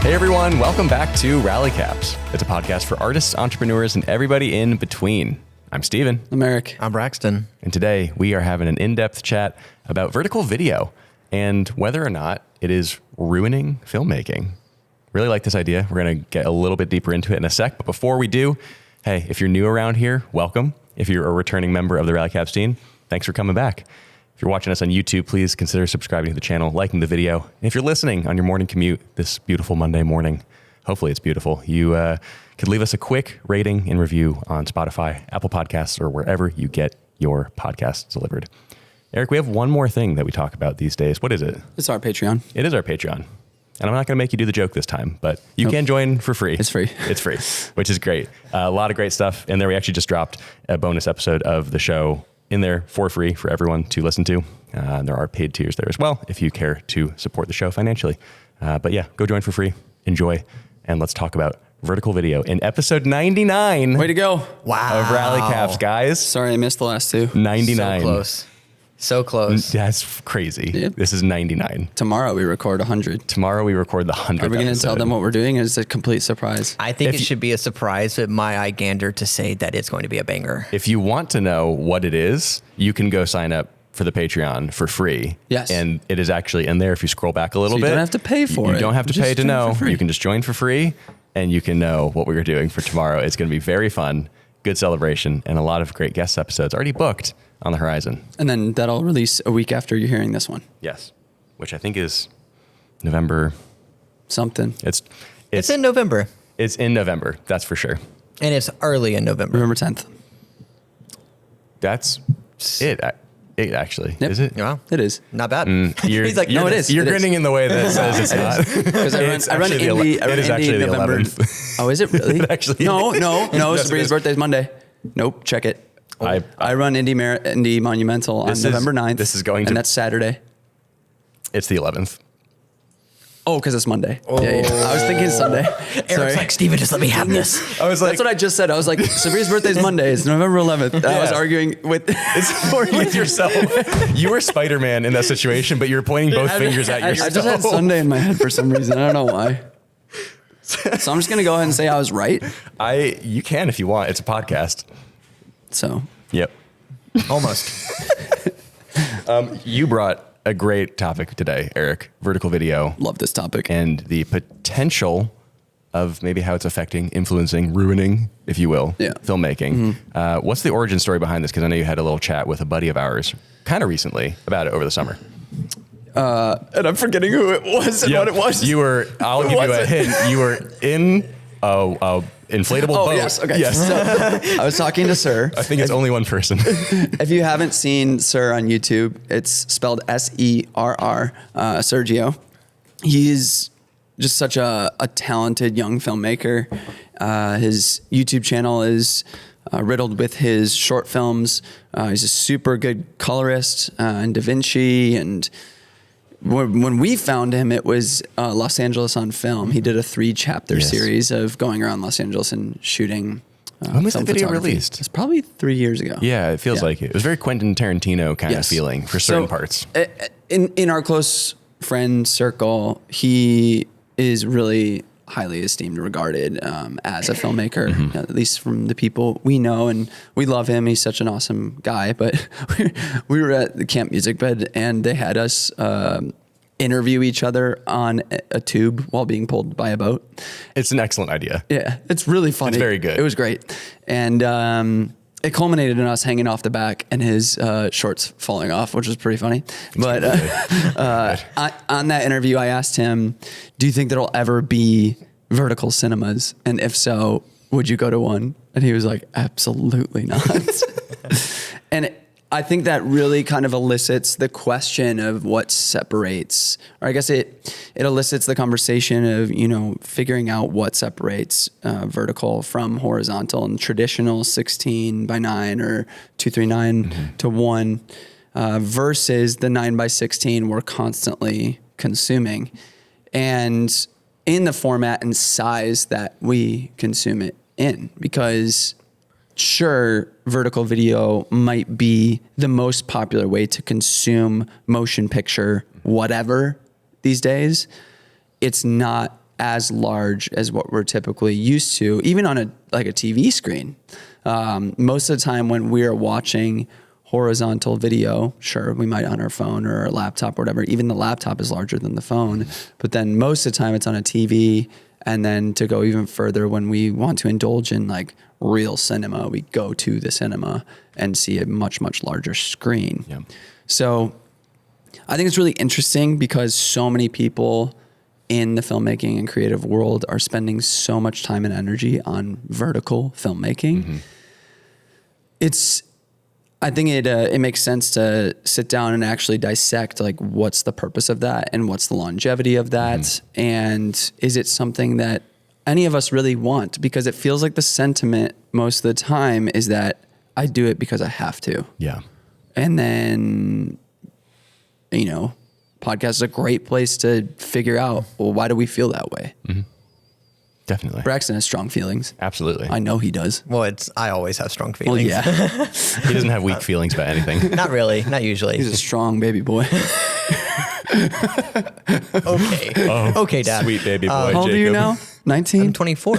Hey everyone, welcome back to Rally Caps. It's a podcast for artists, entrepreneurs, and everybody in between. I'm Steven. I'm Eric. I'm Braxton. And today we are having an in-depth chat about vertical video and whether or not it is ruining filmmaking. Really like this idea. We're going to get a little bit deeper into it in a sec. But before we do, hey, if you're new around here, welcome. If you're a returning member of the Rally Caps team, thanks for coming back. If you're watching us on YouTube, please consider subscribing to the channel, liking the video. And if you're listening on your morning commute this beautiful Monday morning, hopefully it's beautiful, you could leave us a quick rating and review on Spotify, Apple Podcasts, or wherever you get your podcasts delivered. Eric, we have one more thing that we talk about these days. What is it? It's our Patreon. It is our Patreon. And I'm not going to make you do the joke this time, but you can join for free. It's free. It's free, which is great. A lot of great stuff in there. We actually just dropped a bonus episode of the show in there for free for everyone to listen to. And there are paid tiers there as well if you care to support the show financially. But yeah, go join for free. Enjoy. And let's talk about vertical video in episode 99. Way to go. Wow. Of Rally Caps, guys. Sorry, I missed the last two. 99. So close. So close. That's crazy. Yep. This is 99. Tomorrow we record 100. Tomorrow we record the 100th Are we going to episode. tell them what we're doing? Or is it a complete surprise? I think If it you- should be a surprise, but I gander to say that it's going to be a banger. If you want to know what it is, you can go sign up for the Patreon for free. Yes. And it is actually in there if you scroll back a little So you bit. don't have to pay for You it. don't have to Just pay to join know. for free. You can just join for free and you can know what we are doing for tomorrow. It's going to be very fun, good celebration, and a lot of great guest episodes already booked on the horizon. And then that'll release a week after you're hearing this one. Yes. Which I think is November. Something. It's in November, It's in November. That's for sure. and it's early in November. November 10th. That's it. It actually. Yep. Is it? Wow. It is. Not bad. You're, He's like, no, it is. You're It is. grinning in the way that says it's not. Because I run actually indie. it is actually the November. 11th. Oh, is it really? It actually no, is. no. Yes, it Sabrina's is. birthday's Monday. Nope. Check it. I run Indie Monumental on November 9th. This is going to- and that's Saturday. It's the 11th. Oh, because it's Monday. Yeah. I was thinking Sunday. Eric's Sorry. like, Steven, just let me have this. I was like, That's what I just said. I was like, Sabrina's birthday's Monday. It's November 11th. I was Yeah. arguing with with yourself. You were Spider-Man in that situation, but you were pointing both fingers at I yourself. just had Sunday in my head for some reason. I don't know why. So I'm just going to go ahead and say I was right. You can if you want. It's a podcast. So Yep. Almost. You brought a great topic today, Eric. Vertical video love this topic. and the potential of maybe how it's affecting, influencing, ruining, if you will, Yeah. filmmaking. What's the origin story behind this? Because I know you had a little chat with a buddy of ours kind of recently about it over the summer. And I'm forgetting who it was and Yep. what it was. You were, I'll Who give you was a it? hint. You were in a inflatable Oh, boat. yes. Okay. Yes. So I was talking to Sir. I think it's only one person. If you haven't seen Sir on YouTube, it's spelled Serr, Sergio. He's just such a talented young filmmaker. His YouTube channel is riddled with his short films. He's a super good colorist and Da Vinci. And when we found him, it was Los Angeles on Film. He did a 3-chapter Yes. series of going around Los Angeles and shooting. When was film that video photography. released? It's probably 3 years ago. Yeah, it feels Yeah. like it. It was very Quentin Tarantino kind of Yes. feeling for certain So, parts. In our close friend circle, he is really highly esteemed and regarded as a filmmaker, at least from the people we know, and we love him. He's such an awesome guy. But we were at the Camp Music Bed, and they had us interview each other on a tube while being pulled by a boat. It's an excellent idea. Yeah, it's really funny. It's very good. It was great. And it culminated in us hanging off the back and his shorts falling off, which was pretty funny. But on that interview, I asked him, do you think there'll ever be vertical cinemas? And if so, would you go to one? And he was like, absolutely not. And I think that really kind of elicits the question of what separates, or I guess it elicits the conversation of, figuring out what separates vertical from horizontal and traditional 16:9 or 239 to 1 versus the 9:16 we're constantly consuming. And in the format and size that we consume it in, because sure, vertical video might be the most popular way to consume motion picture, whatever, these days. It's not as large as what we're typically used to, even on a TV screen. Most of the time when we are watching horizontal video, sure, we might on our phone or our laptop or whatever. Even the laptop is larger than the phone, but then most of the time it's on a TV. And then to go even further, when we want to indulge in like real cinema, we go to the cinema and see a much, much larger screen. Yeah. So I think it's really interesting because so many people in the filmmaking and creative world are spending so much time and energy on vertical filmmaking. I think it makes sense to sit down and actually dissect like what's the purpose of that and what's the longevity of that, and is it something that any of us really want? Because it feels like the sentiment most of the time is that I do it because I have to. Yeah. And then, podcast is a great place to figure out, well, why do we feel that way? Definitely. Braxton has strong feelings. Absolutely. I know he does. Well, I always have strong Well, feelings. yeah. He doesn't have weak feelings about anything. Not really. Not usually. He's a strong baby boy. Okay. Okay, Dad. Sweet baby boy. How old are you Jacob. now? 19? I'm 24.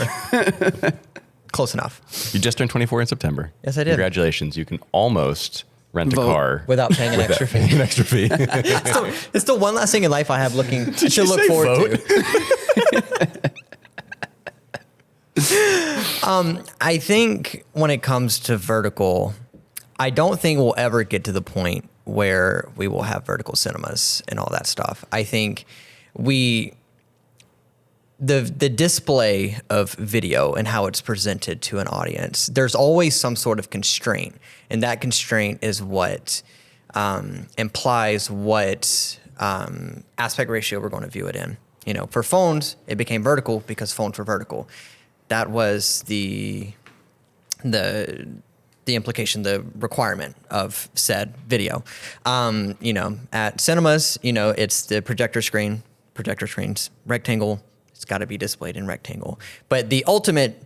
Close enough. You just turned 24 in September. Yes, I did. Congratulations. You can almost rent a Vote. car Without paying an extra fee. an extra fee. It's the one last thing in life I have to look say forward vote? to. I think when it comes to vertical, I don't think we'll ever get to the point where we will have vertical cinemas and all that stuff. I think the display of video and how it's presented to an audience, there's always some sort of constraint, and that constraint is what implies what aspect ratio we're going to view it in. For phones, it became vertical because phones were vertical. That was the implication, the requirement of said video. At cinemas, it's the projector screen. Projector screen's rectangle. It's got to be displayed in rectangle. But the ultimate,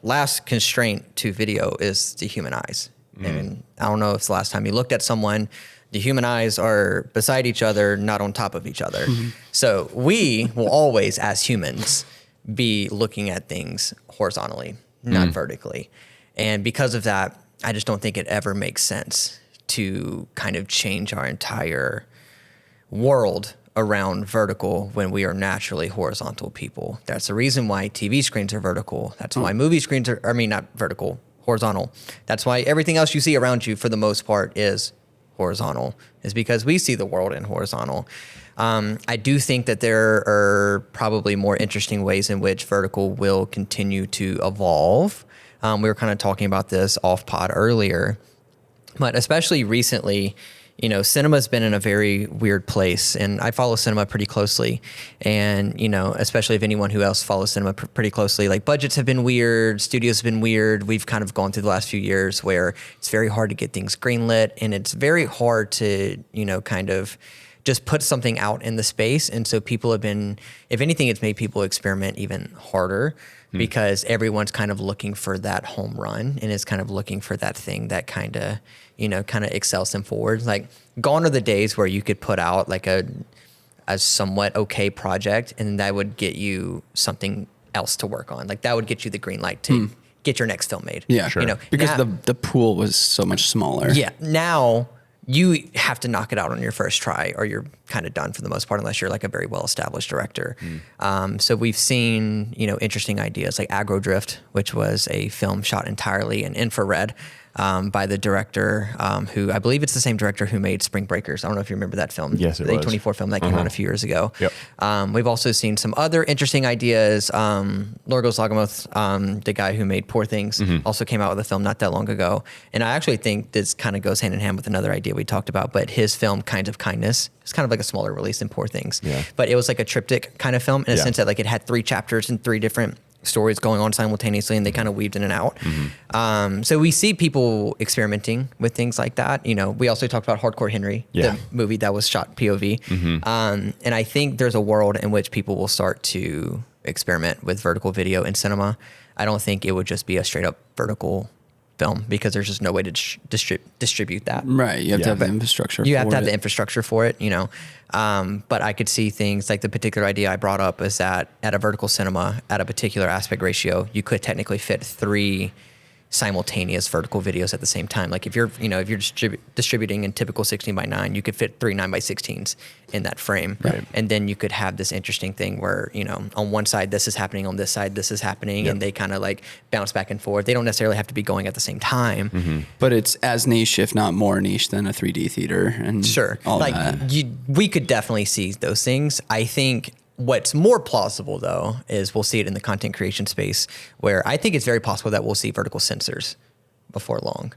last constraint to video is the human eyes. And I don't know if it's the last time you looked at someone. The human eyes are beside each other, not on top of each other. So we will always, as humans, be looking at things horizontally, not vertically. And because of that, I just don't think it ever makes sense to kind of change our entire world around vertical when we are naturally horizontal people. That's the reason why TV screens are vertical. That's why movie screens are, not vertical, horizontal. That's why everything else you see around you for the most part is horizontal, is because we see the world in horizontal. I do think that there are probably more interesting ways in which vertical will continue to evolve. We were kind of talking about this off pod earlier, but especially recently, cinema's been in a very weird place, and I follow cinema pretty closely. And, especially if anyone who else follows cinema pretty closely, budgets have been weird, studios have been weird. We've kind of gone through the last few years where it's very hard to get things greenlit, and it's very hard to, kind of just put something out in the space. And so people have been, if anything, it's made people experiment even harder because everyone's kind of looking for that home run and is kind of looking for that thing that kind of excels them forward. Gone are the days where you could put out a somewhat okay project and that would get you something else to work on. That would get you the green light to get your next film made. Yeah, sure. Because the pool was so much smaller. Yeah. Now you have to knock it out on your first try or you're kind of done for the most part, unless you're a very well-established director. So we've seen, interesting ideas like Agro Drift, which was a film shot entirely in infrared by the director, who I believe it's the same director who made Spring Breakers. I don't know if you remember that film. Yes, it the was. A24 film that came out a few years ago. Yep. We've also seen some other interesting ideas. Lorgos Lanthimos, the guy who made Poor Things, also came out with a film not that long ago. And I actually think this kind of goes hand in hand with another idea we talked about, but his film Kind of Kindness, it's kind of like a smaller release than Poor Things. Yeah. But it was like a triptych kind of film in a sense that it had 3 chapters and 3 different stories going on simultaneously, and they kind of weaved in and out. So we see people experimenting with things like that. We also talked about Hardcore Henry, the movie that was shot POV. And I think there's a world in which people will start to experiment with vertical video in cinema. I don't think it would just be a straight up vertical film because there's just no way to distribute that. Right. You have to have the infrastructure. You have to have the infrastructure for it, you know. But I could see things like the particular idea I brought up is that at a vertical cinema, at a particular aspect ratio, you could technically fit 3 simultaneous vertical videos at the same time. Like if you're distributing in typical 16:9, you could fit 3 9:16s in that frame. Right. And then you could have this interesting thing where, you know, on one side, this is happening, on this side, this is happening. And they kind of like bounce back and forth. They don't necessarily have to be going at the same time. But it's as niche, if not more niche than a 3D theater. And all like that. we could definitely see those things. I think what's more plausible, though, is we'll see it in the content creation space, where I think it's very possible that we'll see vertical sensors before long.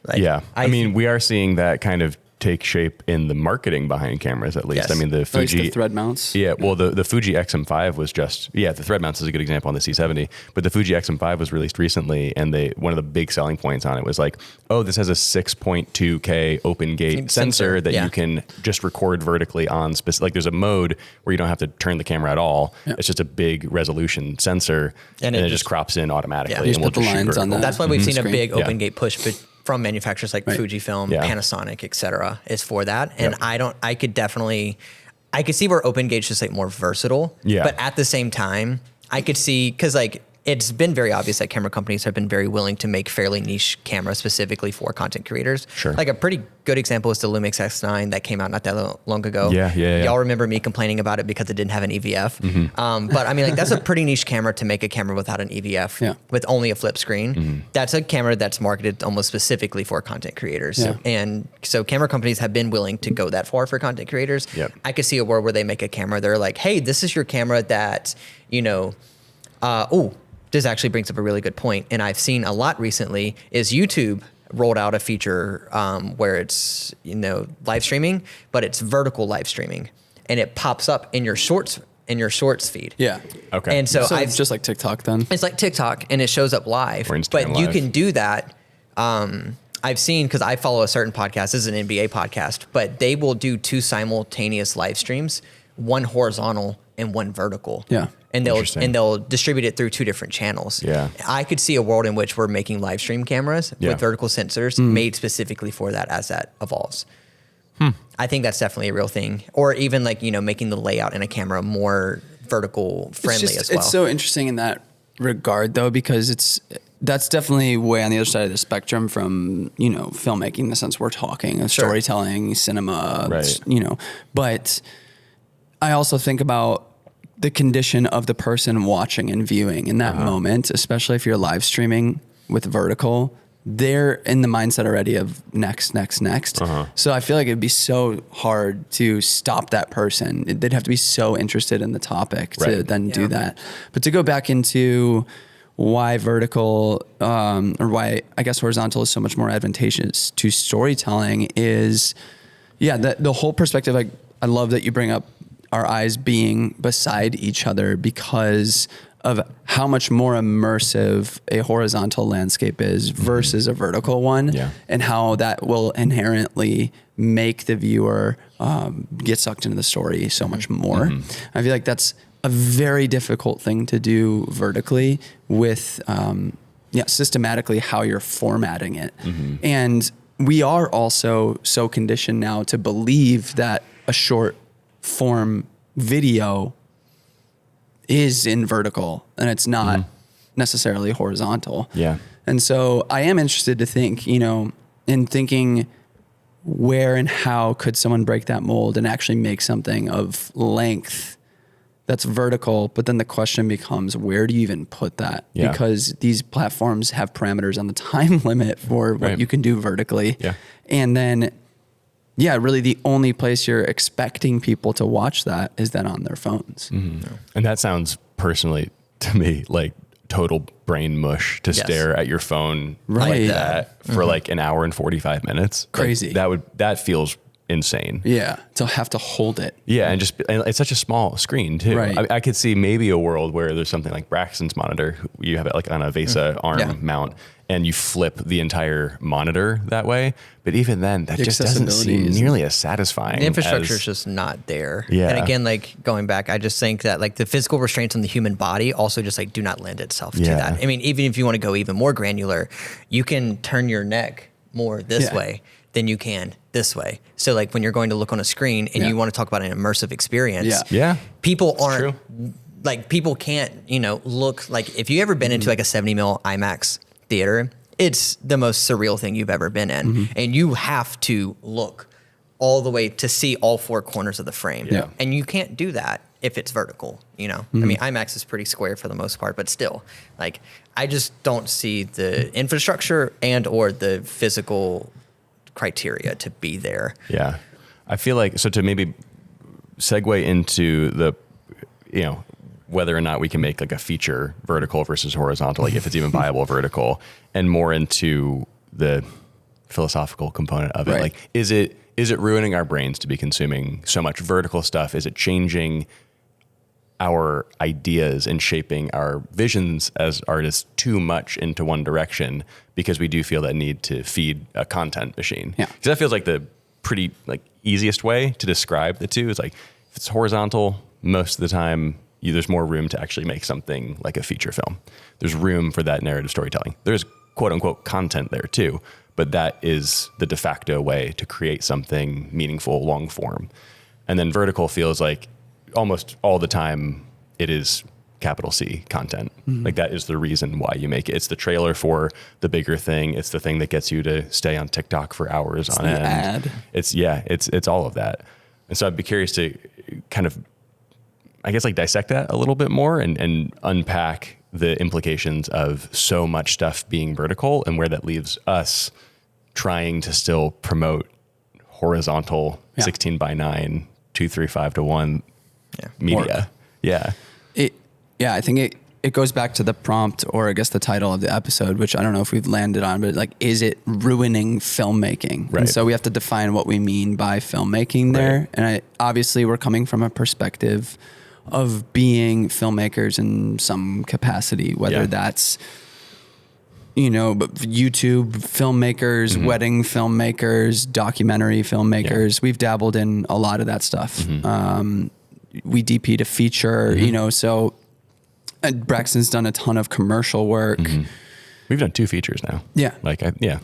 Like, Yeah. I mean, we are seeing that kind of take shape in the marketing behind cameras, at least. Yes. I mean, the Like Fuji the thread mounts. Yeah, well, the Fuji XM5 was just, the thread mounts is a good example on the C70, but the Fuji XM5 was released recently, and one of the big selling points on it was like, oh, this has a 6.2K open gate sensor that you can just record vertically on specific, like there's a mode where you don't have to turn the camera at all. Yeah. It's just a big resolution sensor, and it just crops in automatically. Yeah. And You just we'll put the shoot lines on vertical. that. That's why we've seen a screen. big open gate push from manufacturers like Right. Fujifilm, Yeah. Panasonic, et cetera, is for that. And I could see where open gate's just like more versatile. Yeah. But at the same time, I could see, because like it's been very obvious that camera companies have been very willing to make fairly niche cameras specifically for content creators. Sure. Like a pretty good example is the Lumix S9 that came out not that long ago. Yeah. Y'all remember me complaining about it because it didn't have an EVF. But I mean, like that's a pretty niche camera to make a camera without an EVF with only a flip screen. That's a camera that's marketed almost specifically for content creators. Yeah. And so camera companies have been willing to go that far for content creators. Yep. I could see a world where they make a camera. They're like, hey, this is your camera that, you know, this actually brings up a really good point, and I've seen a lot recently, is YouTube rolled out a feature where it's, you know, live streaming, but it's vertical live streaming, and it pops up in your shorts feed. Yeah. Okay. And so it's just like TikTok then. it's like TikTok, and it shows up live, Or Instagram but you Live. can do that. I've seen, because I follow a certain podcast, this is an NBA podcast, but they will do 2 simultaneous live streams, one horizontal and one vertical. Yeah. And Interesting. they'll distribute it through 2 different channels. Yeah. I could see a world in which we're making live stream cameras Yeah. with vertical sensors made specifically for that as that evolves. I think that's definitely a real thing. Or even like, you know, making the layout in a camera more vertical friendly as well. It's so interesting in that regard though, because that's definitely way on the other side of the spectrum from, you know, filmmaking in the sense we're talking of storytelling, cinema, Right. you know, but I also think about the condition of the person watching and viewing in that moment, especially if you're live streaming with vertical, they're in the mindset already of next. So I feel like it'd be so hard to stop that person. They'd have to be so interested in the topic to then do that. But to go back into why vertical or why I guess horizontal is so much more advantageous to storytelling is, the whole perspective. I love that you bring up our eyes being beside each other because of how much more immersive a horizontal landscape is versus a vertical one, and how that will inherently make the viewer get sucked into the story so much more. I feel like that's a very difficult thing to do vertically with systematically how you're formatting it. And we are also so conditioned now to believe that a short form video is in vertical and it's not necessarily horizontal. Yeah. And so I am interested to think, you know, in thinking where and how could someone break that mold and actually make something of length that's vertical. But then the question becomes, where do you even put that? Yeah. Because these platforms have parameters on the time limit for what you can do vertically. Yeah. And then, really the only place you're expecting people to watch that is then on their phones. And that sounds personally to me like total brain mush to stare at your phone like Right. that for like an hour and 45 minutes. Crazy. Like that feels insane. Yeah. To have to hold it. Yeah. And it's such a small screen too. Right. I could see maybe a world where there's something like Braxton's monitor. You have it like on a VESA arm mount and you flip the entire monitor that way. But even then, that just doesn't seem nearly as satisfying. The infrastructure is just not there. Yeah. And again, like going back, I just think that like the physical restraints on the human body also just like do not lend itself to that. I mean, even if you want to go even more granular, you can turn your neck more this way than you can this way. So like when you're going to look on a screen and you want to talk about an immersive experience, people aren't like, people can't, you know, look like, if you ever been into like a 70 mil IMAX theater, it's the most surreal thing you've ever been in. And you have to look all the way to see all four corners of the frame. And you can't do that if it's vertical, you know? I mean, IMAX is pretty square for the most part, but still, like, I just don't see the infrastructure and or the physical criteria to be there. Yeah. I feel like, so to maybe segue into the, you know, whether or not we can make like a feature vertical versus horizontal, like if it's even viable vertical, and more into the philosophical component of it. Like, is it ruining our brains to be consuming so much vertical stuff? Is it changing our ideas and shaping our visions as artists too much into one direction because we do feel that need to feed a content machine? Because that feels like the pretty like easiest way to describe the two. Is like, if it's horizontal, most of the time there's more room to actually make something like a feature film. There's room for that narrative storytelling. There's quote unquote content there too, but that is the de facto way to create something meaningful, long form. And then vertical feels like almost all the time it is capital C content. Like that is the reason why you make it. It's the trailer for the bigger thing. It's the thing that gets you to stay on TikTok for hours on end. Ad. It's all of that. And so I'd be curious to kind of, I guess, like dissect that a little bit more and unpack the implications of so much stuff being vertical and where that leaves us trying to still promote horizontal 16 by 9, 2:3:5:1 media. I think it goes back to the prompt, or I guess the title of the episode, which I don't know if we've landed on, but like, is it ruining filmmaking? And so we have to define what we mean by filmmaking there. And obviously we're coming from a perspective of being filmmakers in some capacity, whether that's, you know, YouTube filmmakers, wedding filmmakers, documentary filmmakers. We've dabbled in a lot of that stuff. We DP'd a feature, you know, so Braxton's done a ton of commercial work. We've done 2 features now.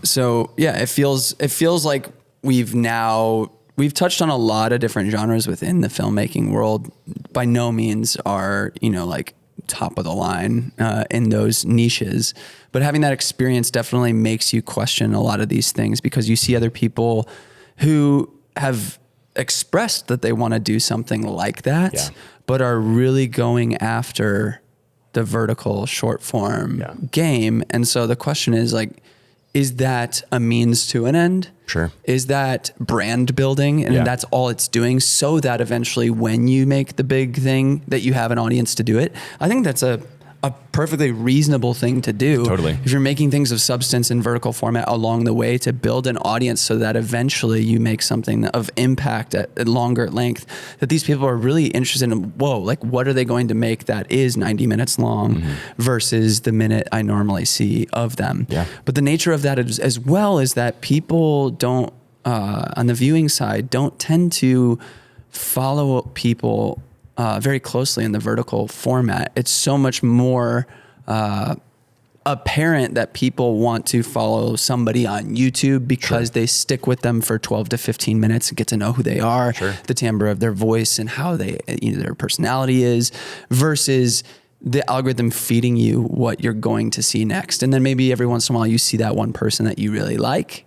So it feels like we've touched on a lot of different genres within the filmmaking world. By no means are, you know, like top of the line in those niches, but having that experience definitely makes you question a lot of these things, because you see other people who have expressed that they want to do something like that, but are really going after the vertical short form game. And so the question is like, is that a means to an end? Sure. Is that brand building? And that's all it's doing, so that eventually when you make the big thing that you have an audience to do it. I think that's a perfectly reasonable thing to do. Totally. If you're making things of substance in vertical format along the way to build an audience so that eventually you make something of impact at longer length, that these people are really interested in, like what are they going to make that is 90 minutes long versus the minute I normally see of them. But the nature of that is, as well, is that people don't, on the viewing side, don't tend to follow people very closely in the vertical format. It's so much more apparent that people want to follow somebody on YouTube because they stick with them for 12 to 15 minutes and get to know who they are, the timbre of their voice and how they, you know, their personality is, versus the algorithm feeding you what you're going to see next. And then maybe every once in a while you see that one person that you really like,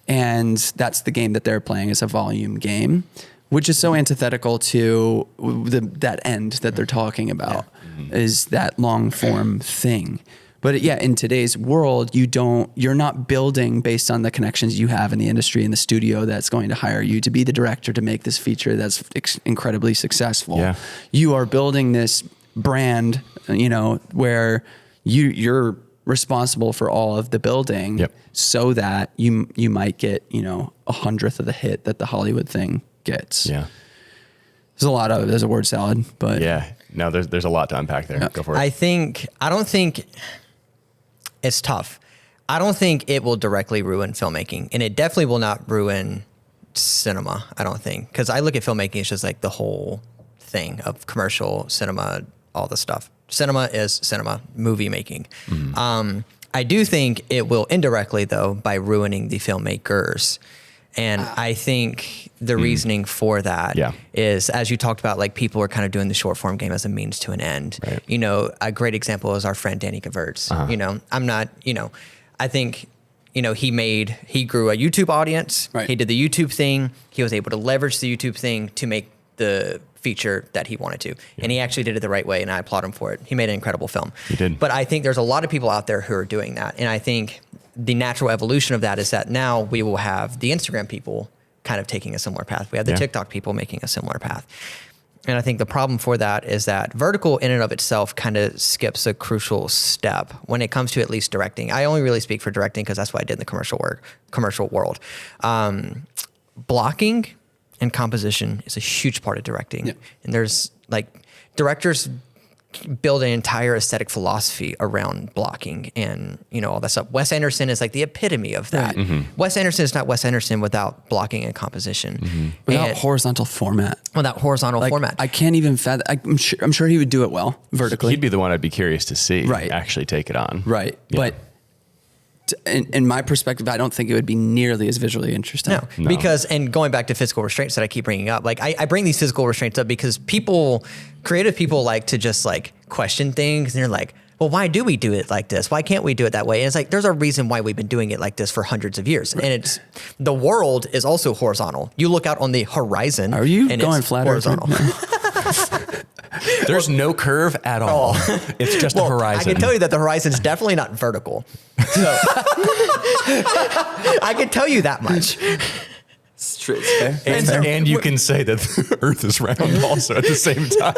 and that's the game that they're playing, is a volume game, which is so antithetical to that end that they're talking about, is that long form thing. But in today's world, you're not building based on the connections you have in the industry, in the studio that's going to hire you to be the director to make this feature that's incredibly successful. You are building this brand, you know, where you're responsible for all of the building, Yep. so that you might get, you know, 1/100th of the hit that the Hollywood thing gets. Yeah. There's a word salad, but Yeah. No, there's a lot to unpack there. Go for it. I don't think it's tough. I don't think it will directly ruin filmmaking, and it definitely will not ruin cinema. I don't think, because I look at filmmaking as just like the whole thing of commercial cinema, all the stuff. Cinema is cinema, movie making. I do think it will indirectly, though, by ruining the filmmakers. And I think the reasoning for that is, as you talked about, like people are kind of doing the short form game as a means to an end. Right. You know, a great example is our friend Danny Converts. You know, I think, you know, he grew a YouTube audience. Right. He did the YouTube thing. He was able to leverage the YouTube thing to make the feature that he wanted to. And he actually did it the right way, and I applaud him for it. He made an incredible film. He did. But I think there's a lot of people out there who are doing that. And I think the natural evolution of that is that now we will have the Instagram people kind of taking a similar path. We have the TikTok people making a similar path. And I think the problem for that is that vertical in and of itself kind of skips a crucial step when it comes to at least directing. I only really speak for directing because that's what I did in the commercial world. Blocking and composition is a huge part of directing. Yeah. And there's like directors build an entire aesthetic philosophy around blocking and, you know, all that stuff. Wes Anderson is like the epitome of that. Wes Anderson is not Wes Anderson without blocking and composition. without And horizontal format. without horizontal Like, format. I can't even fathom. I'm sure he would do it well vertically. He'd be the one I'd be curious to see Right. actually take it on. right, Yeah. but in my perspective, I don't think it would be nearly as visually interesting. No, because, and going back to physical restraints that I keep bringing up, like I bring these physical restraints up because creative people like to just like question things, and they're like, well, why do we do it like this? Why can't we do it that way? And it's like, there's a reason why we've been doing it like this for hundreds of years. And it's, the world is also horizontal. You look out on the horizon. Are you and going it's flat Earth? horizontal. There's no curve at all. It's just a horizon. I can tell you that the horizon is definitely not vertical. So I can tell you that much. And you can say that the Earth is round also at the same time.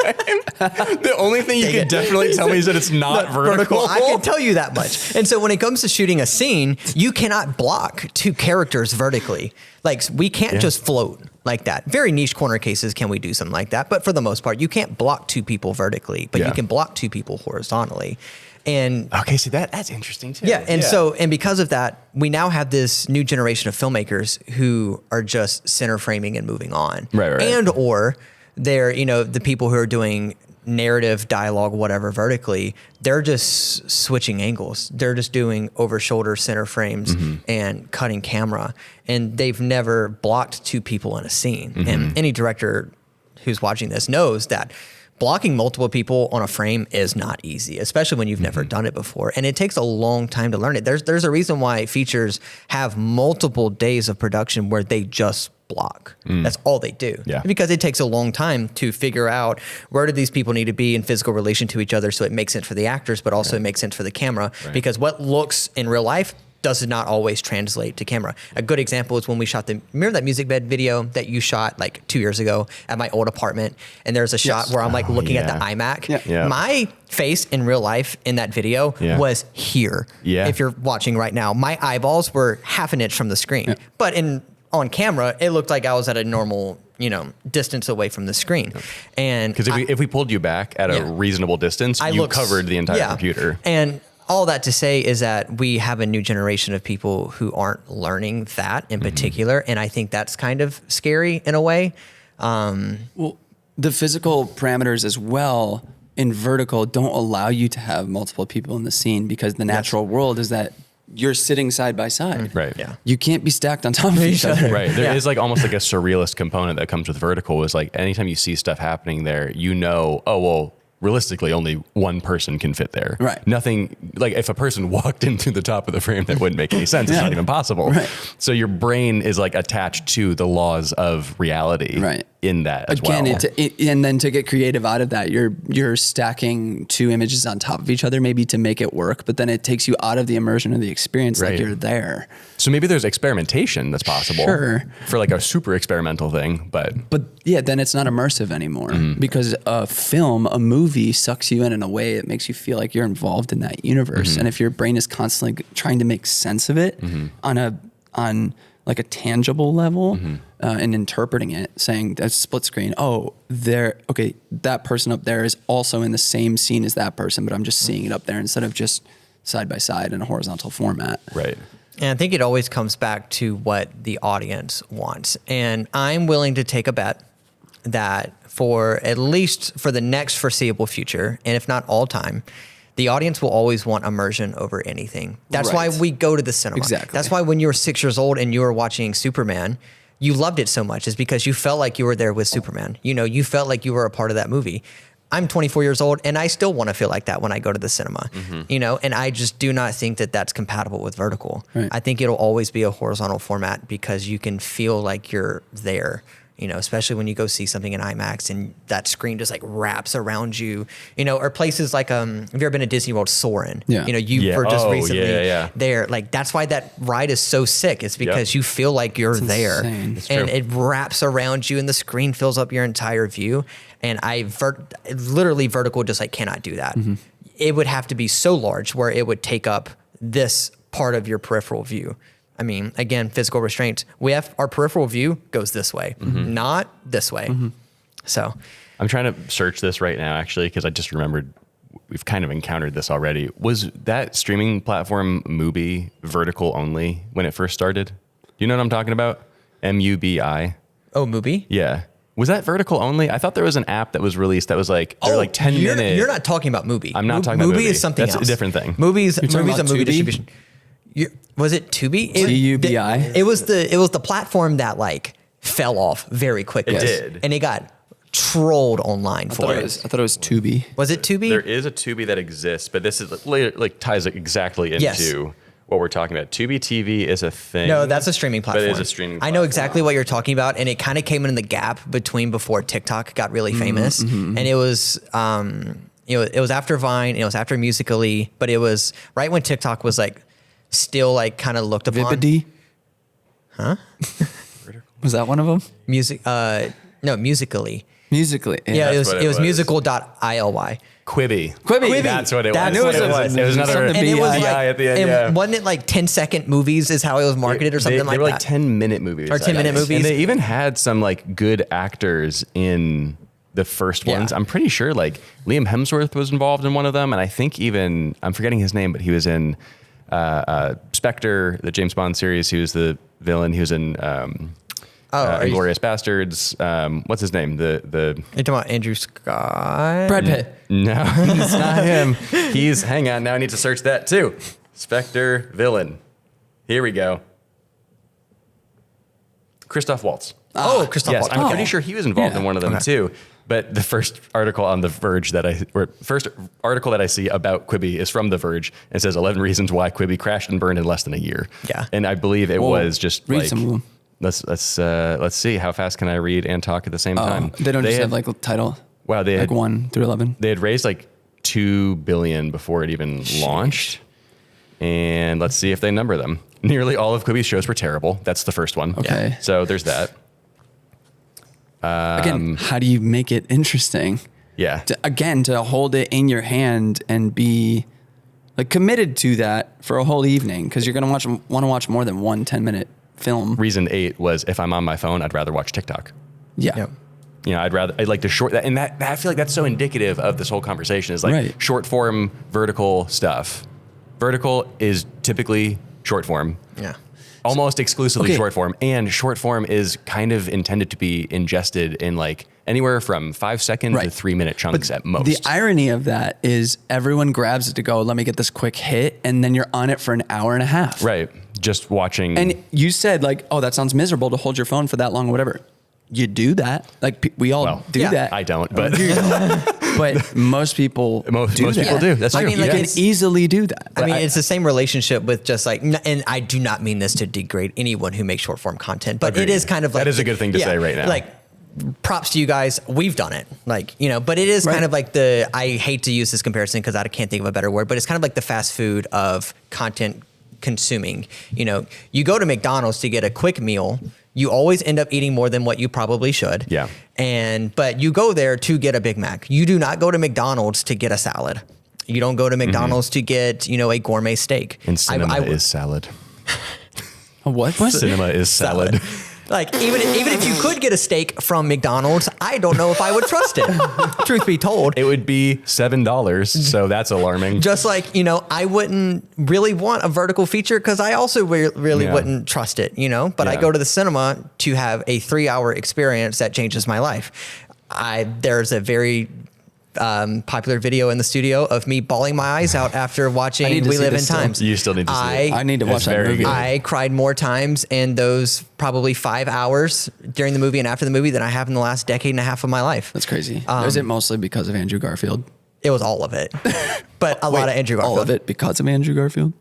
The only thing you can definitely tell me is that it's not vertical. I can tell you that much. And so when it comes to shooting a scene, you cannot block two characters vertically. Like we can't just float like that. Very niche corner cases can we do something like that, but for the most part, you can't block two people vertically, but you can block two people horizontally. And okay, see that's interesting too. yeah, and because of that, we now have this new generation of filmmakers who are just center framing and moving on. Right. And or they're, you know, the people who are doing narrative, dialogue, whatever vertically, they're just switching angles. They're just doing over shoulder center frames and cutting camera. And they've never blocked two people in a scene. And any director who's watching this knows that blocking multiple people on a frame is not easy, especially when you've never done it before. And it takes a long time to learn it. There's a reason why features have multiple days of production where they just block. That's all they do. Yeah. Because it takes a long time to figure out where do these people need to be in physical relation to each other so it makes sense for the actors, but also it makes sense for the camera. Right. Because what looks in real life does not always translate to camera. A good example is when we shot remember that music bed video that you shot like 2 years ago at my old apartment? And there's a shot where I'm like looking at the iMac. Yeah. My face in real life in that video was here. Yeah. If you're watching right now, my eyeballs were half an inch from the screen. But on camera, it looked like I was at a normal, you know, distance away from the screen. And because if we pulled you back at a reasonable distance, you covered the entire computer. And all that to say is that we have a new generation of people who aren't learning that in particular. And I think that's kind of scary in a way. Well, the physical parameters as well in vertical don't allow you to have multiple people in the scene because the natural world is that you're sitting side by side. Right. Yeah. You can't be stacked on top of each other. Right. There is like almost like a surrealist component that comes with vertical is like anytime you see stuff happening there, you know, oh, well, realistically only one person can fit there. Right. Nothing like if a person walked into the top of the frame, that wouldn't make any sense. It's not even possible. Right. So your brain is like attached to the laws of reality. Right. in that as Again, well. And then to get creative out of that, you're stacking two images on top of each other, maybe to make it work, but then it takes you out of the immersion of the experience, Right. like you're there. So maybe there's experimentation that's possible Sure. for like a super experimental thing, but Yeah, then it's not immersive anymore Mm-hmm. because a movie sucks you in a way that makes you feel like you're involved in that universe. Mm-hmm. And if your brain is constantly trying to make sense of it on like a tangible level Mm-hmm. and interpreting it, saying that's split screen. Oh, that person up there is also in the same scene as that person, but I'm just seeing it up there instead of just side by side in a horizontal format. right. And I think it always comes back to what the audience wants. And I'm willing to take a bet that for at least for the next foreseeable future, and if not all time, the audience will always want immersion over anything. That's Right. why we go to the cinema. Exactly. That's why when you were 6 years old and you were watching Superman, you loved it so much is because you felt like you were there with Superman. You know, you felt like you were a part of that movie. I'm 24 years old and I still want to feel like that when I go to the cinema, you know, and I just do not think that that's compatible with vertical. Right. I think it'll always be a horizontal format because you can feel like you're there, you know, especially when you go see something in IMAX and that screen just like wraps around you, you know, or places like, have you ever been to Disney World Soarin'? Yeah. You know, you Yeah. were just Oh, recently yeah. there. Like, that's why that ride is so sick. It's because you feel like you're there insane. It's and true. it wraps around you and the screen fills up your entire view. And literally vertical just like cannot do that. Mm-hmm. It would have to be so large where it would take up this part of your peripheral view. I mean, again, physical restraints. Our peripheral view goes this way, not this way. So I'm trying to search this right now, actually, because I just remembered we've kind of encountered this already. Was that streaming platform Mubi vertical only when it first started? Do you know what I'm talking about? MUBI. Oh, Mubi? Yeah. Was that vertical only? I thought there was an app that was released that was like, they're like 10 minutes. You're not talking about Mubi. I'm not talking about Mubi. Is something That's else. a different thing. Mubi's talking a about movie Tubi? distribution. Was it Tubi? TUBI? It was the platform that like fell off very quickly. It did. And it got trolled online I for thought it. it was Tubi. Was it Tubi? There is a Tubi that exists, but this is like ties exactly into Yes. what we're talking about. Tubi TV is a thing. No, that's a streaming platform. But it is a streaming I know exactly what you're talking about, and it kind of came in the gap between before TikTok got really famous, and it was, it was after Vine, and it was after Musical.ly, but it was right when TikTok was like still like kind of looked upon. Vividi? Huh? Was that one of them? No, Musical.ly. Musically. Yeah, That's what it it was was. musical.ily. Quibi. Quibi. That's what it That's was. what it It was another Something And it was BI like, at the end. and Yeah. wasn't it like 10-second movies is how it was marketed or something they like were that? like 10-minute movies. Or I 10-minute guess. movies. And they even had some like good actors in the first Yeah. ones. I'm pretty sure like Liam Hemsworth was involved in one of them. And I think even, I'm forgetting his name, but he was in Spectre, the James Bond series. He was the villain. He was in are you- Inglourious Bastards. What's his name? You're talking about Andrew Scott? Brad Pitt. No, it's not him. Hang on, now I need to search that too. Spectre villain. Here we go. Christoph Waltz. Oh, Christoph Yes, Waltz. I'm Okay. pretty sure he was involved Yeah. in one of them Okay. too. But the first article on The Verge first article that I see about Quibi is from The Verge and says 11 reasons why Quibi crashed and burned in less than a year. Yeah. And I believe it Whoa. was just Read like, some of them. let's see, how fast can I read and talk at the same time? They don't just had- have like a title. wow, they Like had 1 through 11. they had raised like $2 billion before it even launched. And let's see if they number them. Nearly all of Quibi's shows were terrible. That's the first one. Okay. So there's that. Again, how do you make it interesting? Yeah. To hold it in your hand and be like committed to that for a whole evening because you're going to want to watch more than 1 10-minute film. Reason 8 was if I'm on my phone, I'd rather watch TikTok. Yeah. Yep. You know, I'd like to short that. And that I feel like that's so indicative of this whole conversation is like Right. short form, vertical stuff. Vertical is typically short form. Yeah. Almost exclusively Okay. short form, and short form is kind of intended to be ingested in like anywhere from 5 second to Right. 3 minute chunks at most. The irony of that is everyone grabs it to go, let me get this quick hit. And then you're on it for an hour and a half. Right, just watching. And you said like, oh, that sounds miserable to hold your phone for that long or whatever. You do that. Like we all well, do yeah, that. I don't, but But most people most do people that. do. That's I true. mean, like, You can it's- easily do that. I mean, it's the same relationship with just like, and I do not mean this to degrade anyone who makes short form content, but it Agreed. is kind of like That is a good thing to say right now. Like props to you guys. We've done it, like, you know, but it is kind of like I hate to use this comparison because I can't think of a better word, but it's kind of like the fast food of content consuming. You know, you go to McDonald's to get a quick meal. You always end up eating more than what you probably should. Yeah. But you go there to get a Big Mac. You do not go to McDonald's to get a salad. You don't go to McDonald's to get, you know, a gourmet steak. And cinema is salad. What? Cinema is salad. Like, even if you could get a steak from McDonald's, I don't know if I would trust it. Truth be told. It would be $7, so that's alarming. Just like, you know, I wouldn't really want a vertical feature because I also really wouldn't trust it, you know? But I go to the cinema to have a 3-hour experience that changes my life. There's a very popular video in the studio of me bawling my eyes out after watching We Live in Times. You still need to see it. I need to watch that movie. I cried more times in those probably 5 hours during the movie and after the movie than I have in the last decade and a half of my life. That's crazy. Is it mostly because of Andrew Garfield? It was all of it, but a lot of Andrew Garfield. All of it because of Andrew Garfield?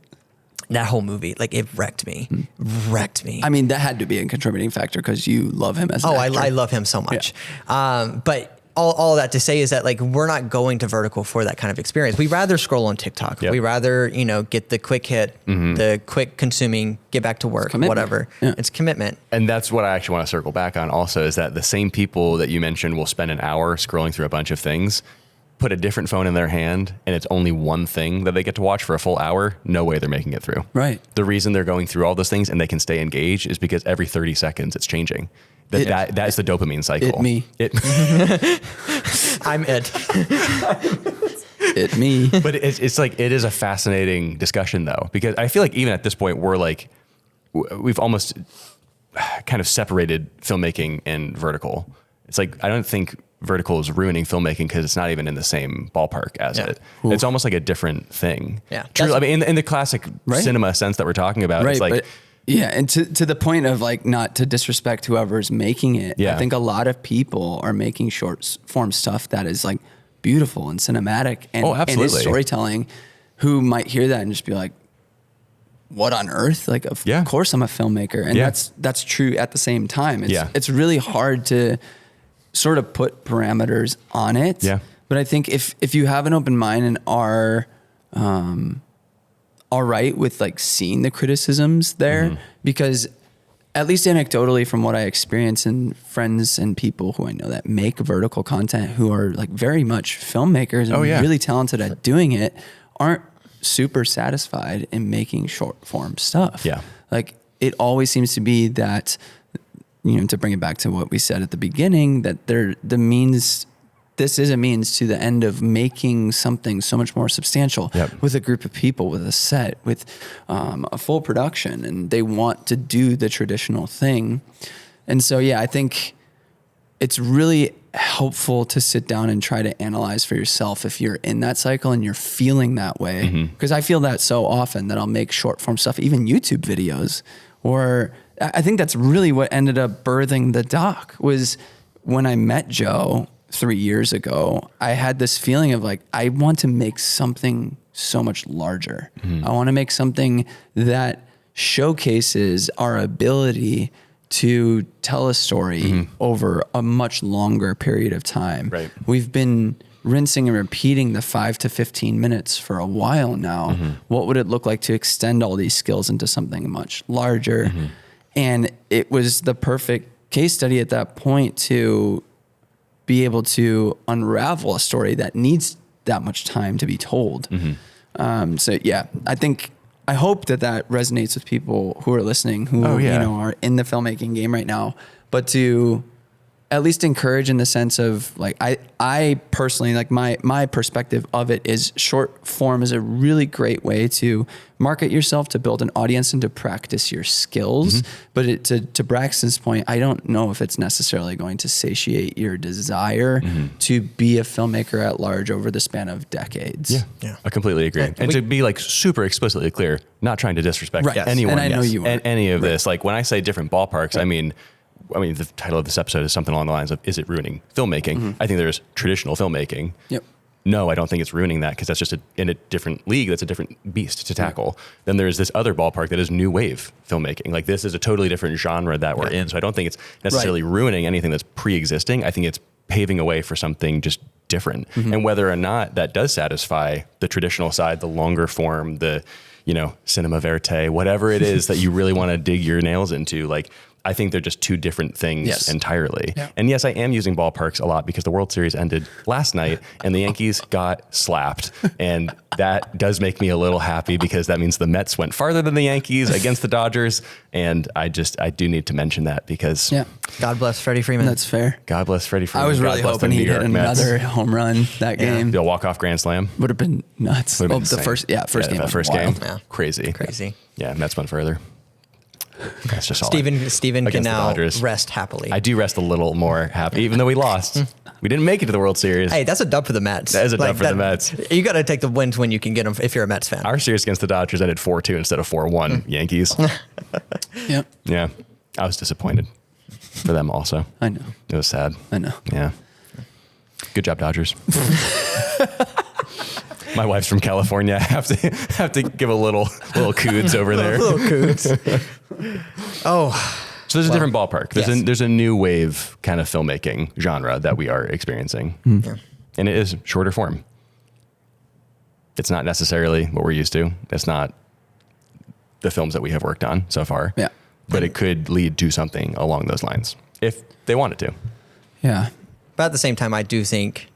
That whole movie, like, it wrecked me. Wrecked me. I mean, that had to be a contributing factor because you love him as an actor. I love him so much. Yeah. But all that to say is that, like, we're not going to vertical for that kind of experience. We rather scroll on TikTok. Yep. We rather, you know, get the quick hit, the quick consuming, get back to work, whatever. Yeah. It's commitment. And that's what I actually want to circle back on also, is that the same people that you mentioned will spend an hour scrolling through a bunch of things, put a different phone in their hand, and it's only one thing that they get to watch for a full hour. No way they're making it through. Right. The reason they're going through all those things and they can stay engaged is because every 30 seconds it's changing. That's the dopamine cycle. I'm it. It me. But it's like, it is a fascinating discussion though, because I feel like even at this point we've almost kind of separated filmmaking and vertical. It's like, I don't think vertical is ruining filmmaking because it's not even in the same ballpark as it. Ooh. It's almost like a different thing. Yeah. True. I mean, in the classic cinema sense that we're talking about, it's like, yeah, and to the point of, like, not to disrespect whoever's making it, I think a lot of people are making short form stuff that is, like, beautiful and cinematic and is storytelling, who might hear that and just be like, what on earth? Like, of course I'm a filmmaker. And that's true at the same time. It's really hard to sort of put parameters on it. Yeah. But I think if you have an open mind and are all right with, like, seeing the criticisms there, because at least anecdotally from what I experience and friends and people who I know that make vertical content who are, like, very much filmmakers and really talented at doing it, aren't super satisfied in making short form stuff. Yeah. Like, it always seems to be that, you know, to bring it back to what we said at the beginning, that this is a means to the end of making something so much more substantial with a group of people, with a set, with a full production, and they want to do the traditional thing. And so, I think it's really helpful to sit down and try to analyze for yourself if you're in that cycle and you're feeling that way. Because I feel that so often that I'll make short form stuff, even YouTube videos, or I think that's really what ended up birthing the doc. Was when I met Joe 3 years ago, I had this feeling of, like, I want to make something so much larger. I want to make something that showcases our ability to tell a story over a much longer period of time. Right. We've been rinsing and repeating the 5 to 15 minutes for a while now. What would it look like to extend all these skills into something much larger? And it was the perfect case study at that point to be able to unravel a story that needs that much time to be told. I hope that resonates with people who are listening, who are in the filmmaking game right now, but to at least encourage in the sense of, like, I personally, like, my perspective of it is short form is a really great way to market yourself, to build an audience, and to practice your skills. But to Braxton's point, I don't know if it's necessarily going to satiate your desire to be a filmmaker at large over the span of decades. Yeah. I completely agree. And to be, like, super explicitly clear, not trying to disrespect anyone. And I know you are. And any of this. Like, when I say different ballparks, I mean, the title of this episode is something along the lines of, is it ruining filmmaking? I think there's traditional filmmaking. no, I don't think it's ruining that because that's just in a different league. That's a different beast to tackle. Then there's this other ballpark that is new wave filmmaking. Like this is a totally different genre that we're in. So I don't think it's necessarily ruining anything that's pre-existing. I think it's paving a way for something just different. And whether or not that does satisfy the traditional side, the longer form, the, cinema verite, whatever it is that you really want to dig your nails into, like, I think they're just two different things entirely. Yeah. And yes, I am using ballparks a lot because the World Series ended last night and the Yankees got slapped. And that does make me a little happy because that means the Mets went farther than the Yankees against the Dodgers. And I do need to mention that because God bless Freddie Freeman. That's fair. God bless Freddie Freeman. I was really hoping he'd hit another home run that game. The walk-off grand slam. Would have been nuts. Been the first game. The first game. Yeah. Crazy. Yeah, Mets went further. That's just all. Steven can now rest happily. I do rest a little more happy, even though we lost. We didn't make it to the World Series. Hey, that's a dub for the Mets. That is a dub for the Mets. You got to take the wins when you can get them if you're a Mets fan. Our series against the Dodgers ended 4-2 instead of 4-1 Yankees. Yep. Yeah. I was disappointed for them also. I know. It was sad. I know. Yeah. Good job, Dodgers. My wife's from California. I have to give a little coods over there. Little coots. Oh. So there's a different ballpark. There's a new wave kind of filmmaking genre that we are experiencing. Yeah. And it is shorter form. It's not necessarily what we're used to. It's not the films that we have worked on so far. Yeah. But it could lead to something along those lines if they wanted to. Yeah. But at the same time, I do think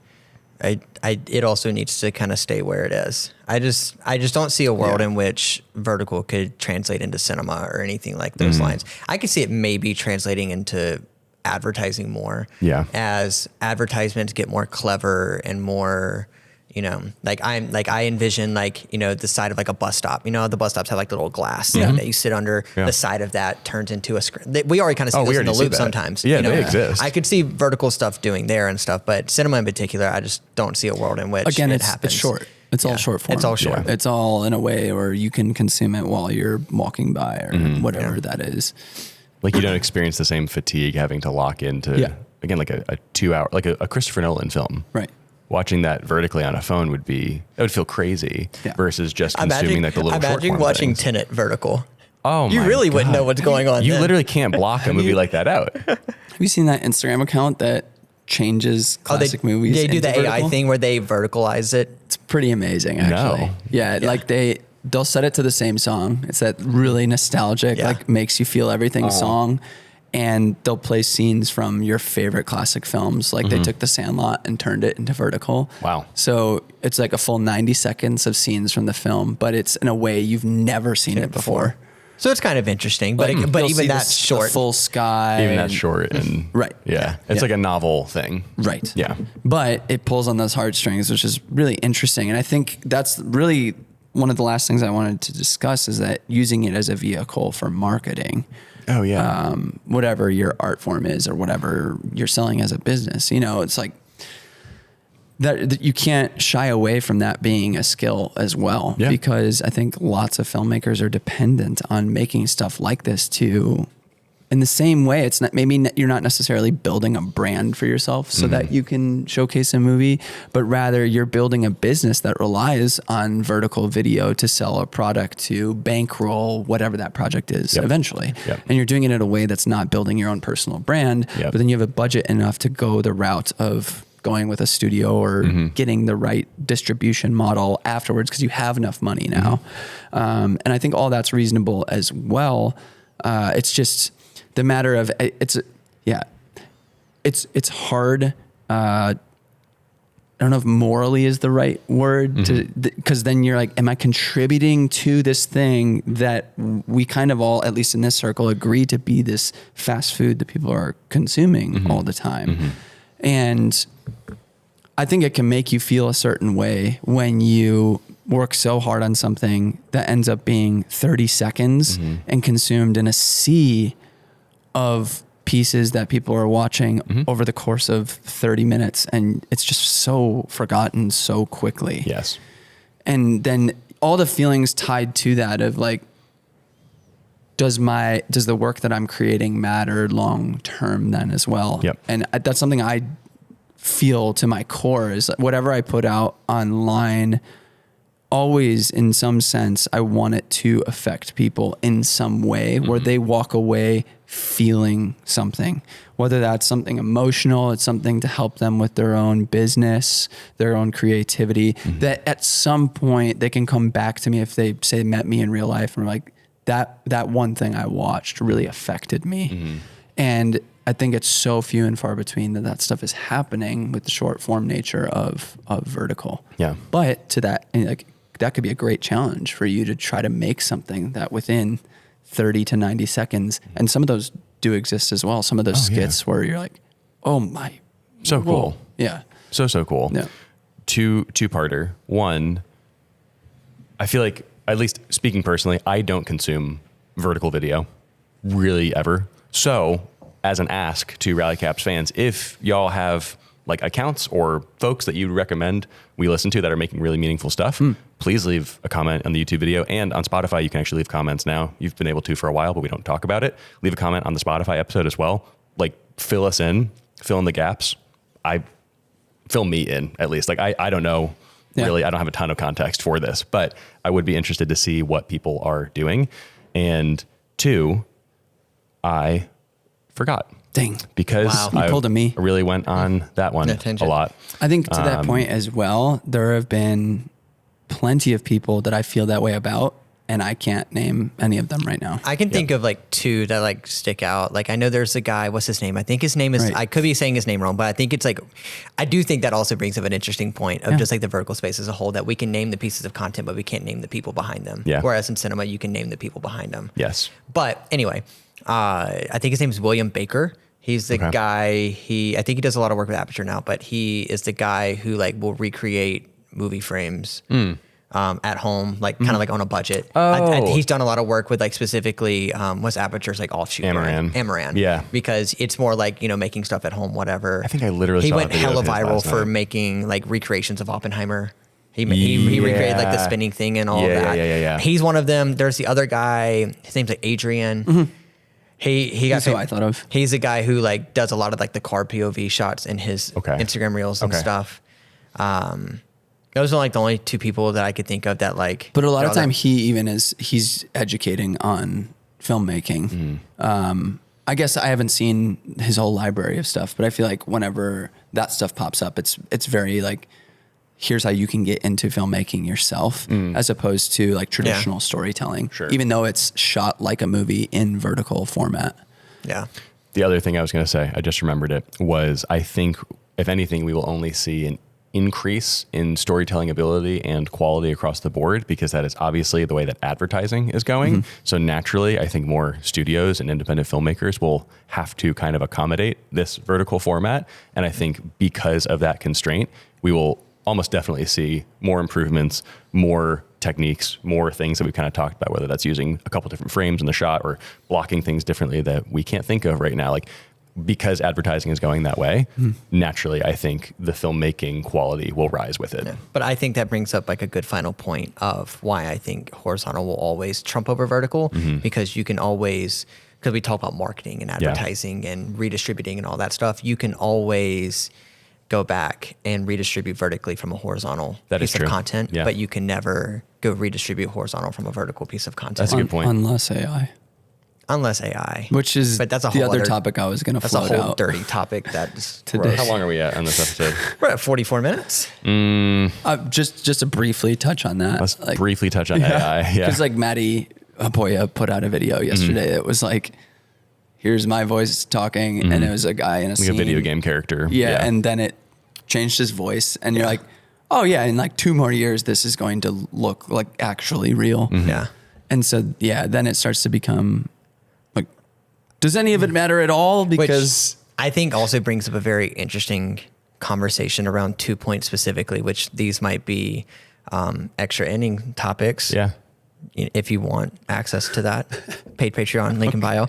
it also needs to kind of stay where it is. I just don't see a world in which vertical could translate into cinema or anything like those lines. I could see it maybe translating into advertising more. Yeah. As advertisements get more clever and more, I envision the side of like a bus stop. The bus stops have like little glass that you sit under. The side of that turns into a screen. We already kind of see this in the loop sometimes. Yeah, they exist. I could see vertical stuff doing there and stuff, but cinema in particular, I just don't see a world in which it happens. It's short. It's all short form. It's all short. It's all in a way where you can consume it while you're walking by or whatever that is. Like you don't experience the same fatigue having to lock into, again, like a 2 hour, like a Christopher Nolan film. Right. Watching that vertically on a phone would feel crazy versus just consuming like the little short form Imagine watching things. Tenet vertical. Oh my You really God. wouldn't know what's going on. You then. literally can't block a movie like that out. Have you seen that Instagram account that changes classic movies? They do into the AI vertical? thing where they verticalize it. It's pretty amazing, actually. No. Yeah, like they'll set it to the same song. It's that really nostalgic, like makes you feel everything song. And they'll play scenes from your favorite classic films. Like they took The Sandlot and turned it into vertical. Wow. So it's like a full 90 seconds of scenes from the film, but it's in a way you've never seen it before. So it's kind of interesting, but You'll even see that's short. The full sky. Even that short and Right. Yeah. It's like a novel thing. Right. Yeah. But it pulls on those heartstrings, which is really interesting. And I think that's really one of the last things I wanted to discuss is that using it as a vehicle for marketing. Oh yeah. Whatever your art form is or whatever you're selling as a business, it's like that you can't shy away from that being a skill as well, because I think lots of filmmakers are dependent on making stuff like this too. In the same way, it's not, maybe you're not necessarily building a brand for yourself so that you can showcase a movie, but rather you're building a business that relies on vertical video to sell a product, to bankroll whatever that project is eventually. And you're doing it in a way that's not building your own personal brand, but then you have a budget enough to go the route of going with a studio or getting the right distribution model afterwards because you have enough money now. And I think all that's reasonable as well. It's just the matter of it's hard. I don't know if morally is the right word because then you're like, am I contributing to this thing that we kind of all, at least in this circle, agree to be this fast food that people are consuming all the time? And I think it can make you feel a certain way when you work so hard on something that ends up being 30 seconds and consumed in a sea of pieces that people are watching over the course of 30 minutes. And it's just so forgotten so quickly. Yes. And then all the feelings tied to that of like, does the work that I'm creating matter long term then as well? Yep. And that's something I feel to my core is whatever I put out online, always in some sense, I want it to affect people in some way where they walk away feeling something, whether that's something emotional, it's something to help them with their own business, their own creativity, that at some point they can come back to me if they say met me in real life and are like, that one thing I watched really affected me. And I think it's so few and far between that stuff is happening with the short form nature of vertical. Yeah. But to that, and like, that could be a great challenge for you to try to make something that within 30 to 90 seconds, and some of those do exist as well. Some of those skits where you're like, oh my. So cool. Yeah. So cool. Yeah. Two-parter. One, I feel like, at least speaking personally, I don't consume vertical video really ever. So as an ask to Rally Caps fans, if y'all have like accounts or folks that you recommend we listen to that are making really meaningful stuff, please leave a comment on the YouTube video. And on Spotify, you can actually leave comments now. You've been able to for a while, but we don't talk about it. Leave a comment on the Spotify episode as well. Like fill us in, fill in the gaps. Fill me in at least. Like I don't know, really, I don't have a ton of context for this, but I would be interested to see what people are doing. And two, I forgot. Dang. Because You pulled a me. I really went on that one a lot. I think to that point as well, there have been plenty of people that I feel that way about, and I can't name any of them right now. I can think of like two that like stick out. Like I know there's a guy, what's his name? I think his name is, Right. I could be saying his name wrong, but I think it's like, I do think that also brings up an interesting point of just like the vertical space as a whole, that we can name the pieces of content, but we can't name the people behind them. Yeah. Whereas in cinema, you can name the people behind them. Yes. But anyway, I think his name is William Baker. He's the guy, I think he does a lot of work with Aperture now, but he is the guy who like will recreate movie frames at home, like kind of like on a budget. He's done a lot of work with like specifically, what's Aperture's like offshoot? Amaran. Yeah. Because it's more like, making stuff at home, whatever. I think I literally He saw a went video hella of his viral last for night. making like recreations of Oppenheimer. He recreated like the spinning thing and all of that. Yeah. He's one of them. There's the other guy, his name's like Adrian. He got That's who I thought of. He's a guy who like does a lot of like the car POV shots in his Instagram reels and stuff. Those are like the only two people that I could think of that like. But a lot of time he's educating on filmmaking. I guess I haven't seen his whole library of stuff, but I feel like whenever that stuff pops up, it's very like, here's how you can get into filmmaking yourself, as opposed to like traditional storytelling. Sure. Even though it's shot like a movie in vertical format. Yeah. The other thing I was going to say, I just remembered it, was I think, if anything, we will only see an increase in storytelling ability and quality across the board, because that is obviously the way that advertising is going. So naturally, I think more studios and independent filmmakers will have to kind of accommodate this vertical format. And I think because of that constraint, we will almost definitely see more improvements, more techniques, more things that we've kind of talked about, whether that's using a couple different frames in the shot or blocking things differently that we can't think of right now. Like, because advertising is going that way, naturally, I think the filmmaking quality will rise with it. Yeah. But I think that brings up like a good final point of why I think horizontal will always trump over vertical, because you can always, because we talk about marketing and advertising and redistributing and all that stuff, you can always go back and redistribute vertically from a horizontal piece of content, but you can never go redistribute horizontal from a vertical piece of content. That's a good point. Unless AI. Which is but that's a the whole other topic I was going to float out. That's a whole dirty topic. That's Today. How long are we at on this episode? We're at 44 minutes. Just to briefly touch on that. Let's briefly touch on AI. Yeah. Because like Maddie Apoya put out a video yesterday. It was like, here's my voice talking, and it was a guy in a like scene. a video game character. Yeah, and then it changed his voice, and you're like, oh yeah, in like 2 more years, this is going to look like actually real. Yeah. And so, then it starts to become like, does any of it matter at all? Because which I think also brings up a very interesting conversation around 2 points specifically, which these might be extra ending topics. Yeah. If you want access to that, paid Patreon, link in bio.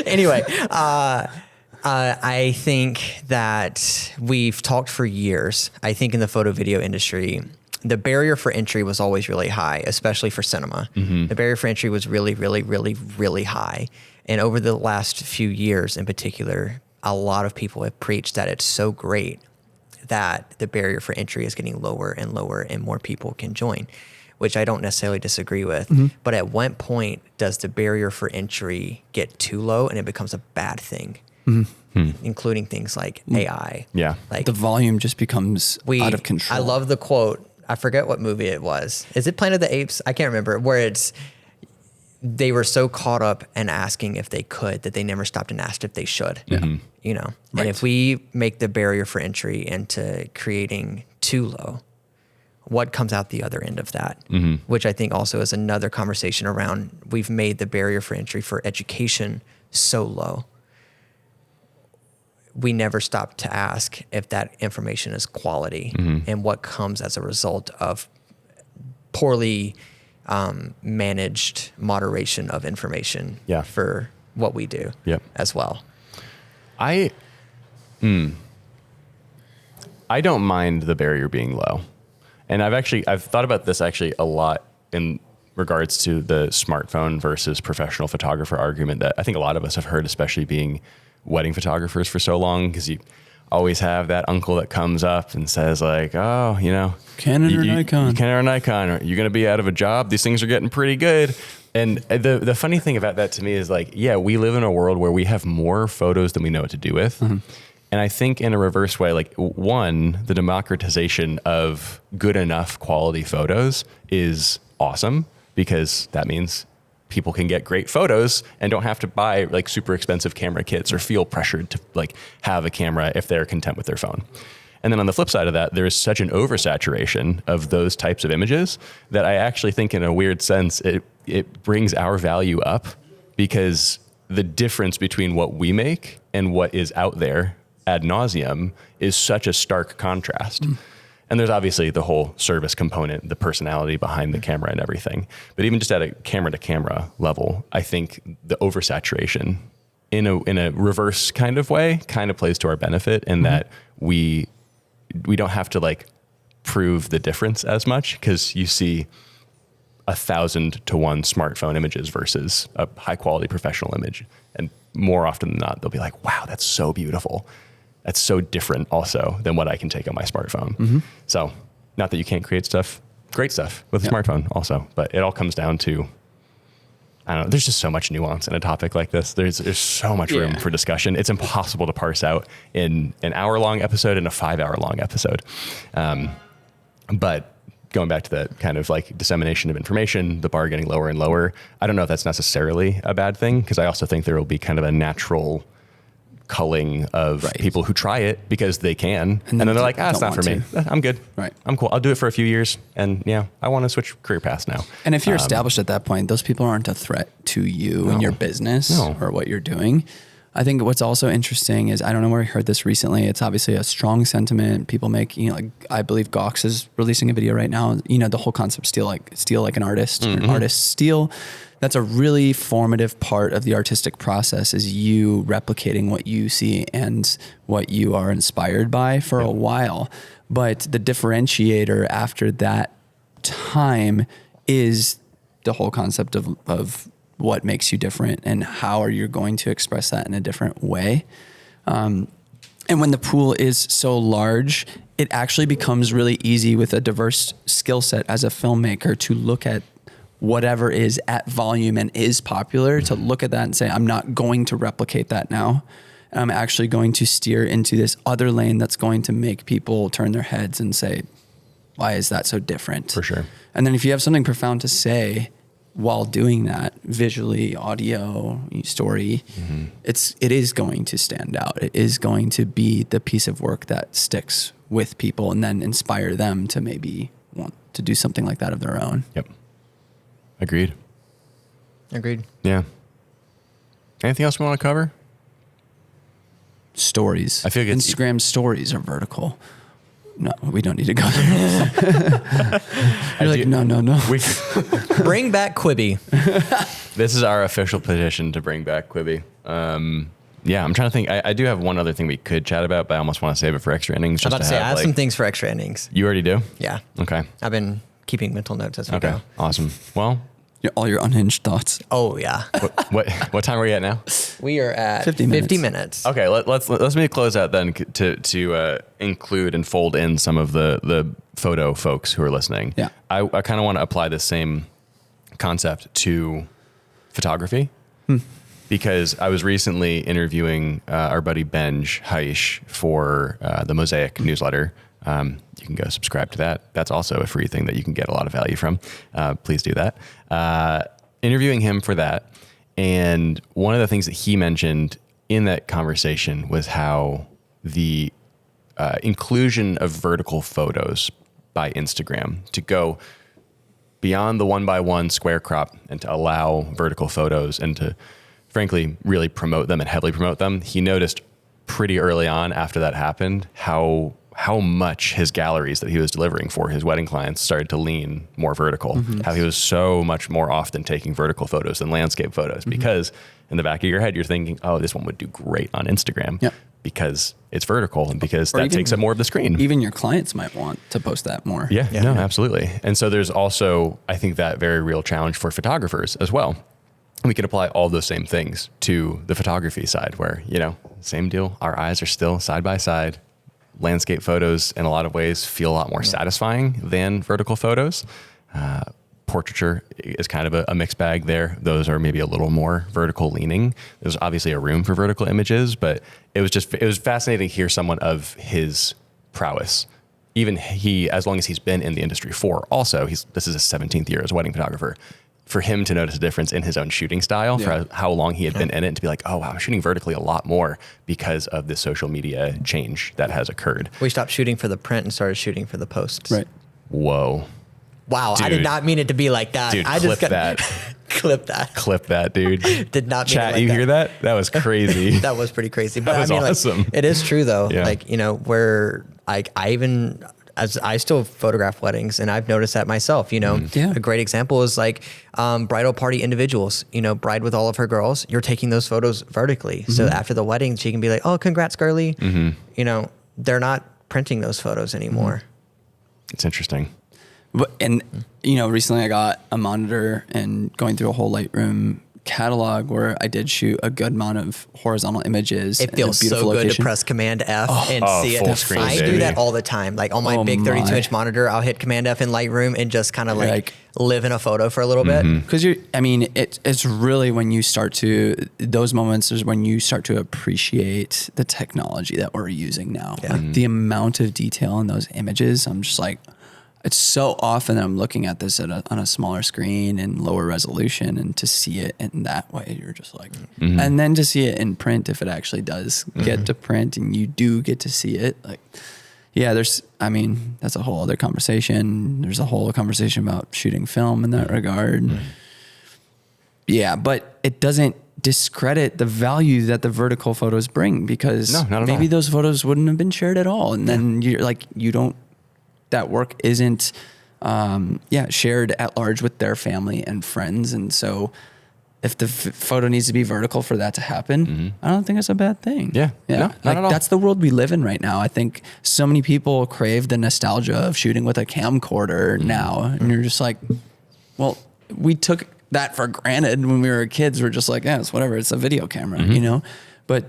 Anyway, I think that we've talked for years. I think in the photo video industry, the barrier for entry was always really high, especially for cinema. The barrier for entry was really, really, really, really high. And over the last few years in particular, a lot of people have preached that it's so great that the barrier for entry is getting lower and lower and more people can join, which I don't necessarily disagree with. But at what point does the barrier for entry get too low and it becomes a bad thing? Including things like AI. Yeah. Like The volume just becomes out of control. I love the quote. I forget what movie it was. Is it Planet of the Apes? I can't remember. Where they were so caught up in asking if they could that they never stopped and asked if they should. You know, Right. and if we make the barrier for entry into creating too low, what comes out the other end of that? Which I think also is another conversation around, we've made the barrier for entry for education so low. We never stop to ask if that information is quality and what comes as a result of poorly managed moderation of information for what we do as well. I don't mind the barrier being low. And I've thought about this actually a lot in regards to the smartphone versus professional photographer argument that I think a lot of us have heard, especially being wedding photographers for so long, because you always have that uncle that comes up and says like, oh, you know, Canon or Nikon? Canon or Nikon, or you're going to be out of a job. These things are getting pretty good. And the funny thing about that to me is like, yeah, we live in a world where we have more photos than we know what to do with. And I think in a reverse way, like one, the democratization of good enough quality photos is awesome, because that means people can get great photos and don't have to buy like super expensive camera kits or feel pressured to like have a camera if they're content with their phone. And then on the flip side of that, there's such an oversaturation of those types of images that I actually think in a weird sense, it brings our value up, because the difference between what we make and what is out there ad nauseum is such a stark contrast. And there's obviously the whole service component, the personality behind the camera and everything. But even just at a camera to camera level, I think the oversaturation in a reverse kind of way kind of plays to our benefit in that we don't have to like prove the difference as much, because you see 1,000 to 1 smartphone images versus a high quality professional image. And more often than not, they'll be like, wow, that's so beautiful. That's so different also than what I can take on my smartphone. So not that you can't create great stuff with a smartphone also, but it all comes down to, I don't know, there's just so much nuance in a topic like this. There's so much room for discussion. It's impossible to parse out in an hour-long episode and a 5-hour-long episode. But going back to the kind of like dissemination of information, the bar getting lower and lower, I don't know if that's necessarily a bad thing, because I also think there will be kind of a natural culling of people who try it because they can. And then they're like, it's not for me. I'm good. Right. I'm cool. I'll do it for a few years. And I want to switch career paths now. And if you're established at that point, those people aren't a threat to you and your business or what you're doing. I think what's also interesting is, I don't know where I heard this recently. It's obviously a strong sentiment. People make, like I believe Gox is releasing a video right now. The whole concept, steal like an artist, or artist steal. That's a really formative part of the artistic process, is you replicating what you see and what you are inspired by for a while. But the differentiator after that time is the whole concept of what makes you different and how are you going to express that in a different way. And when the pool is so large, it actually becomes really easy with a diverse skill set as a filmmaker to look at whatever is at volume and is popular, to look at that and say, I'm not going to replicate that now. I'm actually going to steer into this other lane that's going to make people turn their heads and say, why is that so different? For sure. And then if you have something profound to say while doing that, visually, audio, story, it is going to stand out. It is going to be the piece of work that sticks with people and then inspire them to maybe want to do something like that of their own. Yep. Agreed. Yeah. Anything else we want to cover? Stories. I feel like Instagram stories are vertical. No, we don't need to go there. You're like, no. Bring back Quibi. This is our official petition to bring back Quibi. Yeah, I'm trying to think. I do have one other thing we could chat about, but I almost want to save it for extra innings. I'm about to say, I have some things for extra innings. You already do? Yeah. Okay. I've been keeping mental notes as we go. Awesome. Well, all your unhinged thoughts. Oh, yeah. what time are we at now? We are at 50 minutes. Okay, let's maybe close out then to include and fold in some of the photo folks who are listening. Yeah. I kind of want to apply the same concept to photography because I was recently interviewing our buddy Benj Heish for the Mosaic newsletter. You can go subscribe to that. That's also a free thing that you can get a lot of value from. Please do that. Interviewing him for that. And one of the things that he mentioned in that conversation was how the inclusion of vertical photos by Instagram to go beyond the 1x1 square crop and to allow vertical photos and to frankly really promote them and heavily promote them. He noticed pretty early on after that happened how much his galleries that he was delivering for his wedding clients started to lean more vertical, how he was so much more often taking vertical photos than landscape photos because in the back of your head, you're thinking, oh, this one would do great on Instagram because it's vertical and because that takes up more of the screen. Even your clients might want to post that more. Yeah, no, absolutely. And so there's also, I think, that very real challenge for photographers as well. We could apply all those same things to the photography side where, same deal. Our eyes are still side by side. Landscape photos in a lot of ways feel a lot more satisfying than vertical photos. Portraiture is kind of a mixed bag there. Those are maybe a little more vertical leaning. There's obviously a room for vertical images, but it was fascinating to hear someone of his prowess. Even he, as long as he's been in the industry for also, this is his 17th year as a wedding photographer. For him to notice a difference in his own shooting style, for how long he had been in it, and to be like, oh, wow, I'm shooting vertically a lot more because of this social media change that has occurred. We stopped shooting for the print and started shooting for the posts. Right. Whoa. Wow, Dude. I did not mean it to be like that. Dude, I clip just that. Clip that. Clip that, dude. Did not mean Chat, it like you that. hear that? That was crazy. That was pretty crazy. But That was I mean, awesome. it is true though. Yeah. Where I even as I still photograph weddings, and I've noticed that myself. Yeah. A great example is bridal party individuals. Bride with all of her girls. You're taking those photos vertically, so after the wedding, she can be like, "Oh, congrats, girly." They're not printing those photos anymore. It's interesting. But, and recently I got a monitor and going through a whole Lightroom catalog where I did shoot a good amount of horizontal images. It feels so good to press Command F and see it. full screen, I do baby. that all the time. Like on my big 32-inch monitor, I'll hit Command F in Lightroom and just kind of live in a photo for a little bit. Because it's really when you start to, those moments is when you start to appreciate the technology that we're using now. Yeah. Like the amount of detail in those images, I'm just like, it's so often that I'm looking at this on a smaller screen and lower resolution, and to see it in that way, you're just like, and then to see it in print, if it actually does get to print and you do get to see it, that's a whole other conversation. There's a whole conversation about shooting film in that regard. Yeah, but it doesn't discredit the value that the vertical photos bring, because maybe those photos wouldn't have been shared at all. And then that work isn't shared at large with their family and friends. And so if the photo needs to be vertical for that to happen, I don't think it's a bad thing. Yeah. No, not at all. That's the world we live in right now. I think so many people crave the nostalgia of shooting with a camcorder now. And you're just like, well, we took that for granted when we were kids. We're just like, yeah, it's whatever. It's a video camera, But,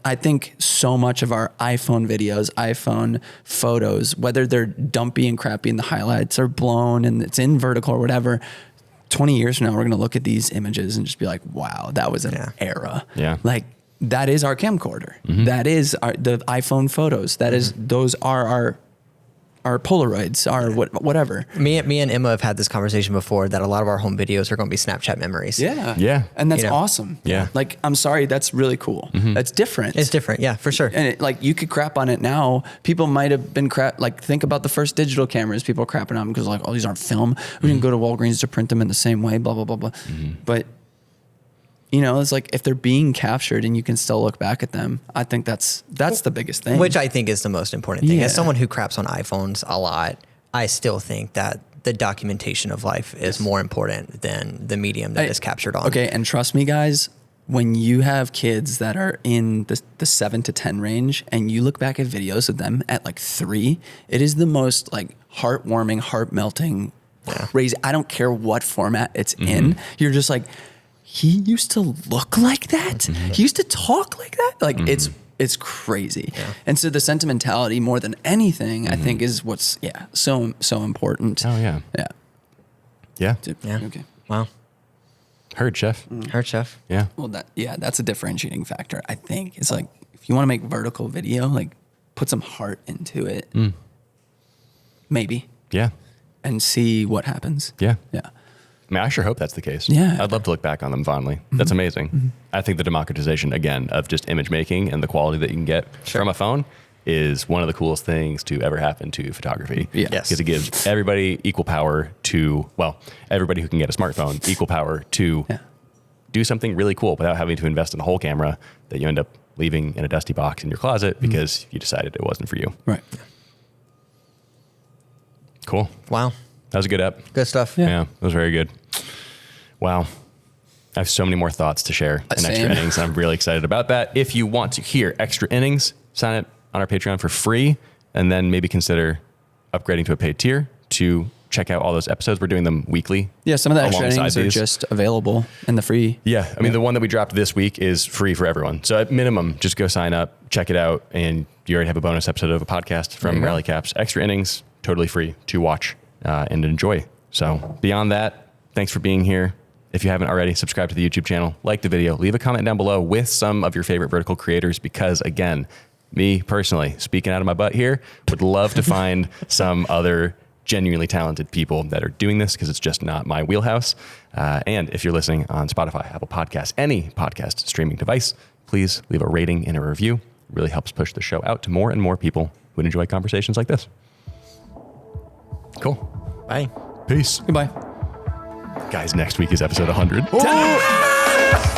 I think so much of our iPhone videos, iPhone photos, whether they're dumpy and crappy and the highlights are blown and it's in vertical or whatever, 20 years from now, we're going to look at these images and just be like, wow, that was an era. Yeah. Like, that is our camcorder. That is the iPhone photos. That is, those are our Polaroids, whatever. Me and Emma have had this conversation before that a lot of our home videos are going to be Snapchat memories. Yeah. Yeah. And that's awesome. Yeah. Like, I'm sorry, that's really cool. That's different. It's different. Yeah, for sure. And you could crap on it now. People might have been think about the first digital cameras. People are crapping on them because oh, these aren't film. We can go to Walgreens to print them in the same way, blah, blah, blah, blah. But, it's like if they're being captured and you can still look back at them, I think that's the biggest thing. Which I think is the most important thing. Yeah. As someone who craps on iPhones a lot, I still think that the documentation of life is more important than the medium that is captured on. Okay, and trust me, guys, when you have kids that are in the 7 to 10 range and you look back at videos of them at 3, it is the most heartwarming, heart-melting, crazy. I don't care what format it's in. You're just like, he used to look like that? He used to talk like that? Like it's crazy. Yeah. And so the sentimentality more than anything, I think is what's so important. Oh yeah. Yeah. Yeah. Yeah. Okay. Wow. Heard, chef. Heard, chef. Yeah. Well, that's a differentiating factor. I think it's like if you want to make vertical video, like put some heart into it, maybe, Yeah. and see what happens. Yeah. Yeah. I mean, I sure hope that's the case. Yeah. I'd love to look back on them fondly. That's amazing. I think the democratization, again, of just image making and the quality that you can get from a phone is one of the coolest things to ever happen to photography. Yeah. Yes. Because it gives everybody equal power to, well, everybody who can get a smartphone, equal power to do something really cool without having to invest in a whole camera that you end up leaving in a dusty box in your closet because you decided it wasn't for you. Right. Cool. Wow. That was a good ep. Good stuff. Yeah, it was very good. Wow. I have so many more thoughts to share in extra Same. innings. I'm really excited about that. If you want to hear extra innings, sign up on our Patreon for free and then maybe consider upgrading to a paid tier to check out all those episodes. We're doing them weekly. Yeah, some of the extra alongside innings are these. just available in the free. Yeah, I mean, the one that we dropped this week is free for everyone. So at minimum, just go sign up, check it out, and you already have a bonus episode of a podcast from Rally Caps. Extra innings, totally free to watch and enjoy. So beyond that, thanks for being here. If you haven't already, subscribe to the YouTube channel, like the video, leave a comment down below with some of your favorite vertical creators because, again, me personally, speaking out of my butt here, would love to find some other genuinely talented people that are doing this because it's just not my wheelhouse. And if you're listening on Spotify, Apple Podcasts, any podcast streaming device, please leave a rating and a review. It really helps push the show out to more and more people who would enjoy conversations like this. Cool. Bye. Peace. Goodbye. Guys, next week is episode 100.